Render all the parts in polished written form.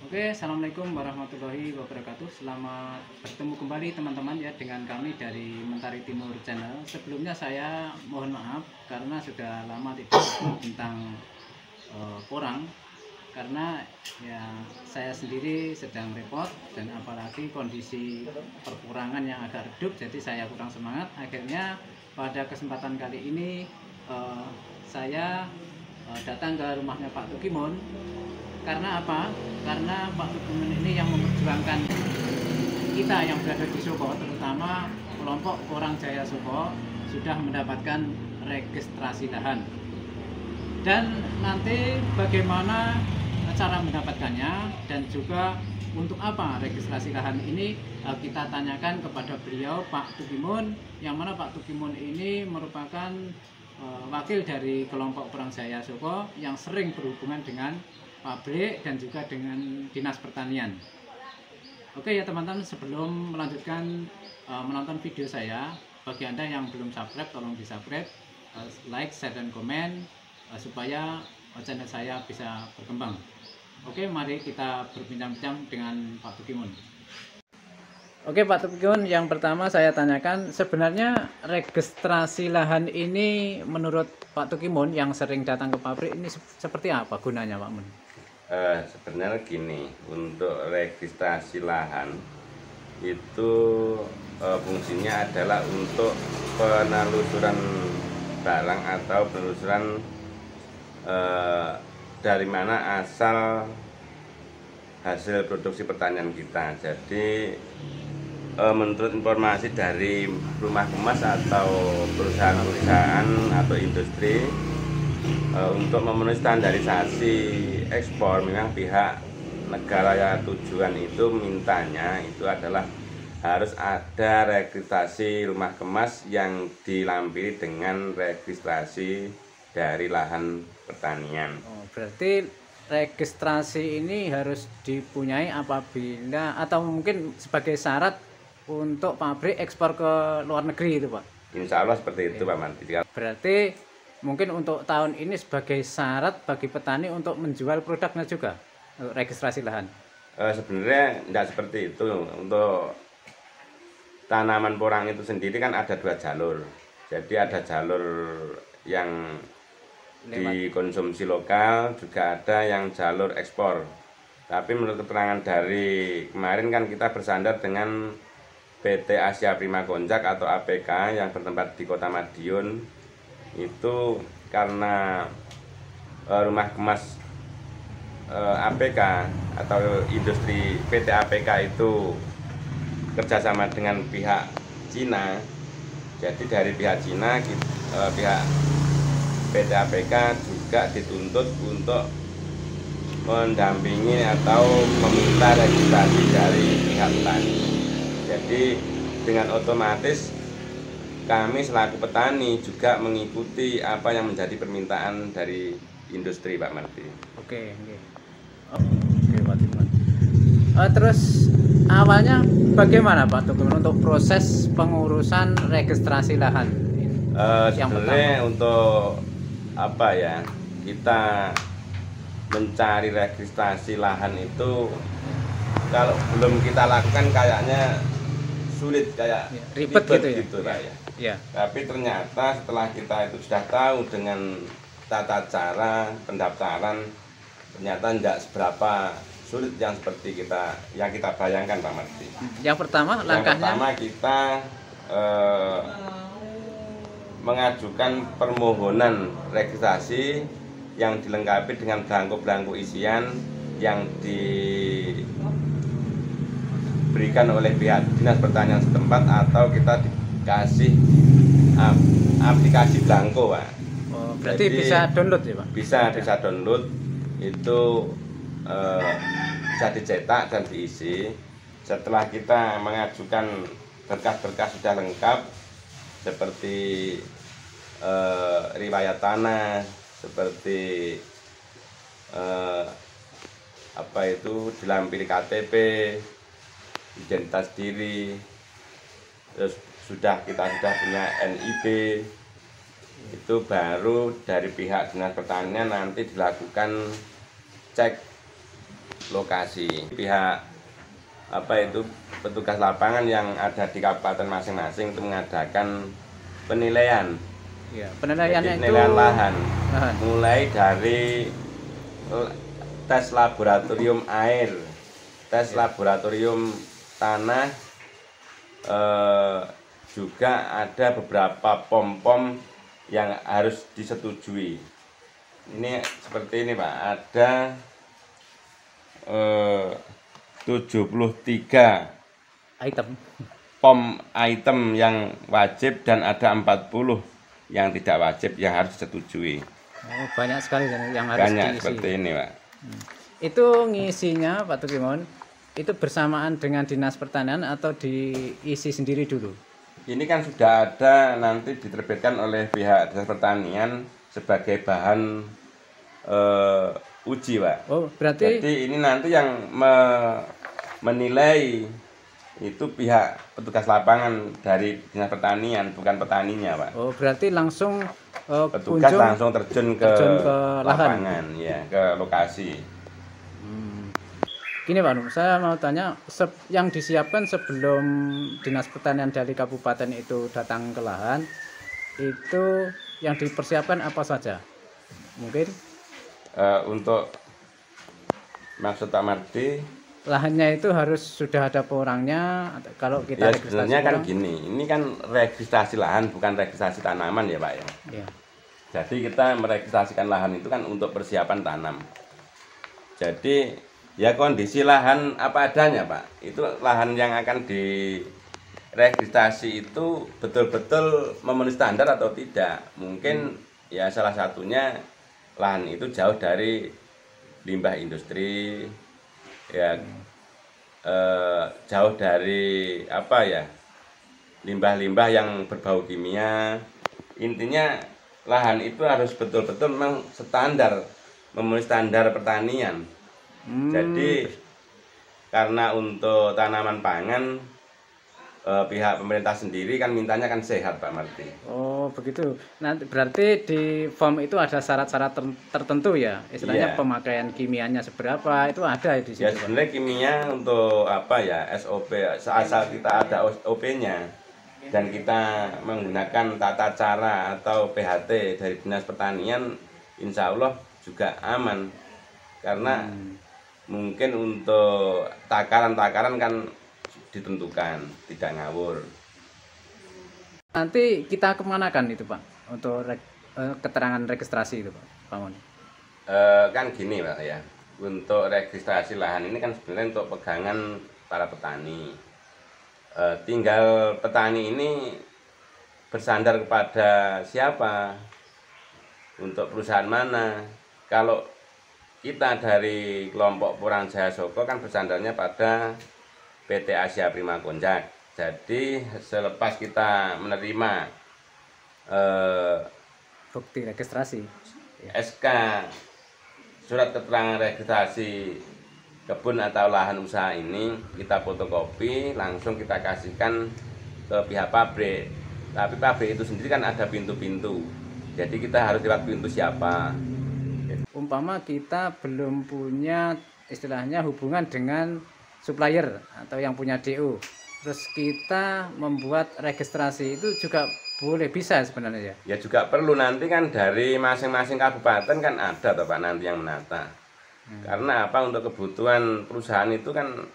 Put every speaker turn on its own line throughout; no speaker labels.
Oke, assalamualaikum warahmatullahi wabarakatuh. Selamat bertemu kembali teman-teman ya dengan kami dari Mentari Timur Channel. Sebelumnya saya mohon maaf karena sudah lama tidak upload tentang porang, karena ya saya sendiri sedang repot dan apalagi kondisi perkurangan yang agak redup, jadi saya kurang semangat. Akhirnya pada kesempatan kali ini saya datang ke rumahnya Pak Tukimun. Karena apa? Karena Pak Tukimun ini yang memperjuangkan kita yang berada di Soko, terutama kelompok Porang Jaya Soko, sudah mendapatkan registrasi lahan. Dan nanti bagaimana cara mendapatkannya dan juga untuk apa registrasi lahan ini, kita tanyakan kepada beliau, Pak Tukimun, yang mana Pak Tukimun ini merupakan wakil dari kelompok Porang Jaya Soko yang sering berhubungan dengan pabrik dan juga dengan dinas pertanian. Oke ya teman-teman, sebelum melanjutkan menonton video saya, bagi Anda yang belum subscribe, tolong di subscribe, like, share, dan komen supaya channel saya bisa berkembang. Oke, mari kita berbincang-bincang dengan Pak Tukimun. Oke Pak Tukimun, yang pertama saya tanyakan, sebenarnya registrasi lahan ini menurut Pak Tukimun yang sering datang ke pabrik ini seperti apa gunanya Pak Mun?
Sebenarnya gini, untuk registrasi lahan itu fungsinya adalah untuk penelusuran barang atau penelusuran dari mana asal hasil produksi pertanian kita. Jadi menurut informasi dari rumah kemas atau perusahaan-perusahaan atau industri, untuk memenuhi standarisasi ekspor, memang pihak negara yang tujuan itu mintanya itu adalah harus ada registrasi rumah kemas yang dilampiri dengan registrasi dari lahan pertanian.
Berarti registrasi ini harus dipunyai apabila atau mungkin sebagai syarat untuk pabrik ekspor ke luar negeri itu Pak?
Insya Allah seperti itu Pak Manti.
Berarti mungkin untuk tahun ini sebagai syarat bagi petani untuk menjual produknya juga registrasi lahan?
Sebenarnya tidak seperti itu. Untuk tanaman porang itu sendiri kan ada dua jalur. Jadi ada jalur yang dikonsumsi lokal, juga ada yang jalur ekspor. Tapi menurut keterangan dari kemarin kan kita bersandar dengan PT Asia Prima Konjak atau APK yang bertempat di Kota Madiun. Itu karena rumah kemas APK atau industri PT APK itu kerjasama dengan pihak Cina. Jadi dari pihak Cina, pihak PT APK juga dituntut untuk mendampingi atau meminta registrasi dari pihak petani. Jadi dengan otomatis kami selaku petani juga mengikuti apa yang menjadi permintaan dari industri Pak Marti.
Oke. Oke Pak Tukimun. Terus awalnya bagaimana Pak Tukimun untuk proses pengurusan registrasi lahan?
Sebenarnya untuk apa ya, kita mencari registrasi lahan itu kalau belum kita lakukan kayaknya sulit, kayak
ribet gitu ya.
Ya. Tapi ternyata setelah kita itu sudah tahu dengan tata cara pendaftaran, ternyata tidak seberapa sulit yang seperti yang kita bayangkan Pak Marti.
Yang pertama langkahnya? Yang pertama
kita mengajukan permohonan registrasi yang dilengkapi dengan belangko-belangko isian yang diberikan oleh pihak dinas pertanian setempat, atau kita dikasih aplikasi belangko Pak.
Berarti jadi, bisa download ya Pak?
Bisa download, itu bisa dicetak dan diisi. Setelah kita mengajukan berkas-berkas sudah lengkap seperti riwayat tanah, seperti dilampiri KTP, identitas diri, terus kita sudah punya NIB, itu baru dari pihak dinas pertanian nanti dilakukan cek lokasi. Pihak petugas lapangan yang ada di kabupaten masing-masing itu mengadakan penilaian.
Ya, penilaiannya
penilaian
itu
lahan. Mulai dari tes laboratorium air, tes laboratorium tanah, juga ada beberapa pom-pom yang harus disetujui. Ini seperti ini Pak, ada 73 pom item yang wajib dan ada 40 yang tidak wajib yang harus disetujui.
Oh, banyak sekali yang harus
banyak
diisi.
Seperti ini Pak.
Itu ngisinya Pak Tukimon itu bersamaan dengan Dinas Pertanian atau diisi sendiri dulu?
Ini kan sudah ada nanti diterbitkan oleh pihak Dinas Pertanian sebagai bahan uji Pak.
Oh, berarti
jadi ini nanti yang menilai itu pihak petugas lapangan dari Dinas Pertanian, bukan petaninya Pak.
Oh, berarti langsung
petugas langsung terjun ke lapangan, ya, ke lokasi.
Gini Pak Nur, saya mau tanya, yang disiapkan sebelum Dinas Pertanian dari kabupaten itu datang ke lahan, itu yang dipersiapkan apa saja? Mungkin
untuk maksud Pak Mardi,
lahannya itu harus sudah ada porangnya. Kalau kita
ya sebenarnya kan gini, ini kan registrasi lahan bukan registrasi tanaman ya Pak ya.
Ya.
Jadi kita meregistrasikan lahan itu kan untuk persiapan tanam. Jadi ya kondisi lahan apa adanya Pak. Itu lahan yang akan diregistrasi itu betul-betul memenuhi standar atau tidak. Mungkin ya salah satunya lahan itu jauh dari limbah industri, ya jauh dari limbah-limbah yang berbau kimia. Intinya lahan itu harus betul-betul memang standar, memenuhi standar pertanian. Jadi karena untuk tanaman pangan pihak pemerintah sendiri kan mintanya kan sehat Pak Marti.
Oh begitu. Nanti berarti di form itu ada syarat-syarat tertentu ya, istilahnya pemakaian kimianya seberapa itu ada di situ.
Ya sebenarnya kimia untuk SOP, asal kita ada SOP-nya dan kita menggunakan tata cara atau PHT dari Dinas Pertanian, insya Allah juga aman. Karena mungkin untuk takaran-takaran kan ditentukan, tidak ngawur.
Nanti kita kemanakan itu Pak untuk keterangan registrasi itu Pak Mon?
Kan gini Pak ya, untuk registrasi lahan ini kan sebenarnya untuk pegangan para petani. Tinggal petani ini bersandar kepada siapa, untuk perusahaan mana. Kalau kita dari kelompok Porang Jaya Soko kan bersandarnya pada PT Asia Prima Konjak. Jadi selepas kita menerima
bukti registrasi
SK surat keterangan registrasi kebun atau lahan usaha ini, kita fotokopi langsung kita kasihkan ke pihak pabrik. Tapi pabrik itu sendiri kan ada pintu-pintu, jadi kita harus lewat pintu siapa.
Umpama kita belum punya istilahnya hubungan dengan supplier atau yang punya DO, terus kita membuat registrasi itu juga boleh, bisa sebenarnya ya?
Ya juga perlu, nanti kan dari masing-masing kabupaten kan ada toh Pak nanti yang menata. Karena apa, untuk kebutuhan perusahaan itu kan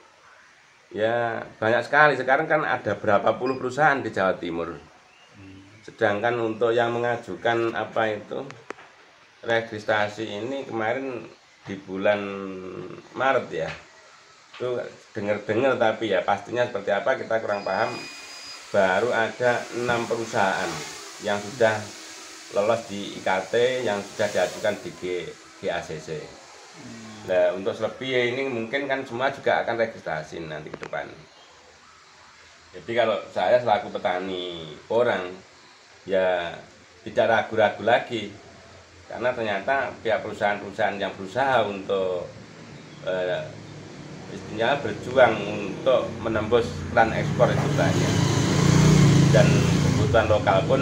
ya banyak sekali. Sekarang kan ada berapa puluh perusahaan di Jawa Timur. Sedangkan untuk yang mengajukan registrasi ini kemarin di bulan Maret ya, itu dengar-dengar, tapi ya pastinya seperti apa kita kurang paham, baru ada 6 perusahaan yang sudah lolos di IKT, yang sudah diajukan di GACC. Nah untuk selebihnya ini mungkin kan semua juga akan registrasi nanti ke depan. Jadi kalau saya selaku petani porang ya tidak ragu-ragu lagi, karena ternyata pihak perusahaan-perusahaan yang berusaha untuk istilahnya berjuang untuk menembus keran ekspor itu banyak, dan kebutuhan lokal pun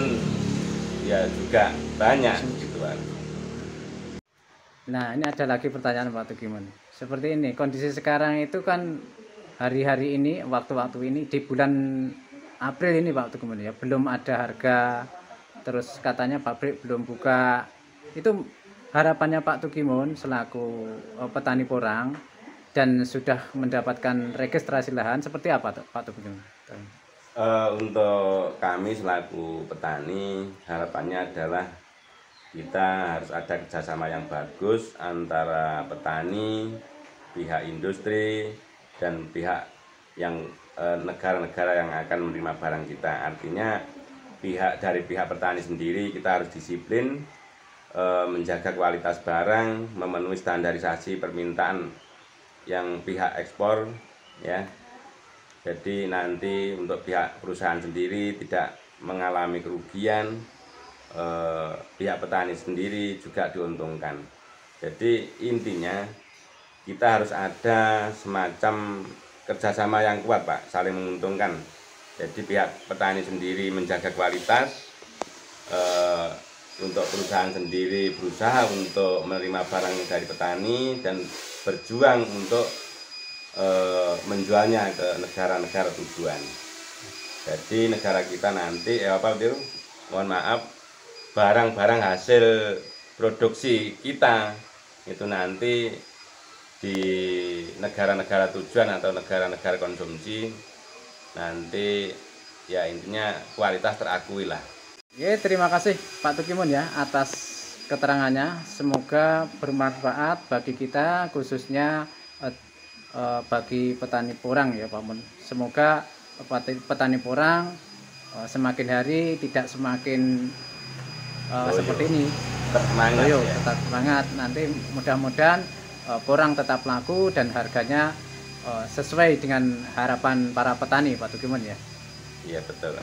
ya juga banyak gitu kan.
Nah, ini ada lagi pertanyaan Pak Tugiman. Seperti ini, kondisi sekarang itu kan hari-hari ini, waktu-waktu ini di bulan April ini Pak Tugiman ya, belum ada harga, terus katanya pabrik belum buka. Itu harapannya Pak Tugiman selaku petani porang dan sudah mendapatkan registrasi lahan seperti apa Pak Tugiman?
Untuk kami selaku petani, harapannya adalah kita harus ada kerjasama yang bagus antara petani, pihak industri, dan pihak yang negara-negara yang akan menerima barang kita. Artinya dari pihak petani sendiri kita harus disiplin, menjaga kualitas barang, memenuhi standarisasi permintaan yang pihak ekspor, ya. Jadi nanti untuk pihak perusahaan sendiri tidak mengalami kerugian, pihak petani sendiri juga diuntungkan. Jadi intinya kita harus ada semacam kerjasama yang kuat Pak, saling menguntungkan. Jadi pihak petani sendiri menjaga kualitas, untuk perusahaan sendiri berusaha untuk menerima barang dari petani dan berjuang untuk menjualnya ke negara-negara tujuan. Jadi negara kita nanti mohon maaf, barang-barang hasil produksi kita itu nanti di negara-negara tujuan atau negara-negara konsumsi nanti ya intinya kualitas terakui lah.
Ya, terima kasih Pak Tugiman ya atas keterangannya. Semoga bermanfaat bagi kita, khususnya bagi petani porang ya Pak Mun. Semoga petani porang semakin hari tidak semakin seperti ini.
Tetap semangat, ya.
Tetap semangat. Nanti mudah-mudahan porang tetap laku dan harganya sesuai dengan harapan para petani Pak Tugiman ya.
Iya betul.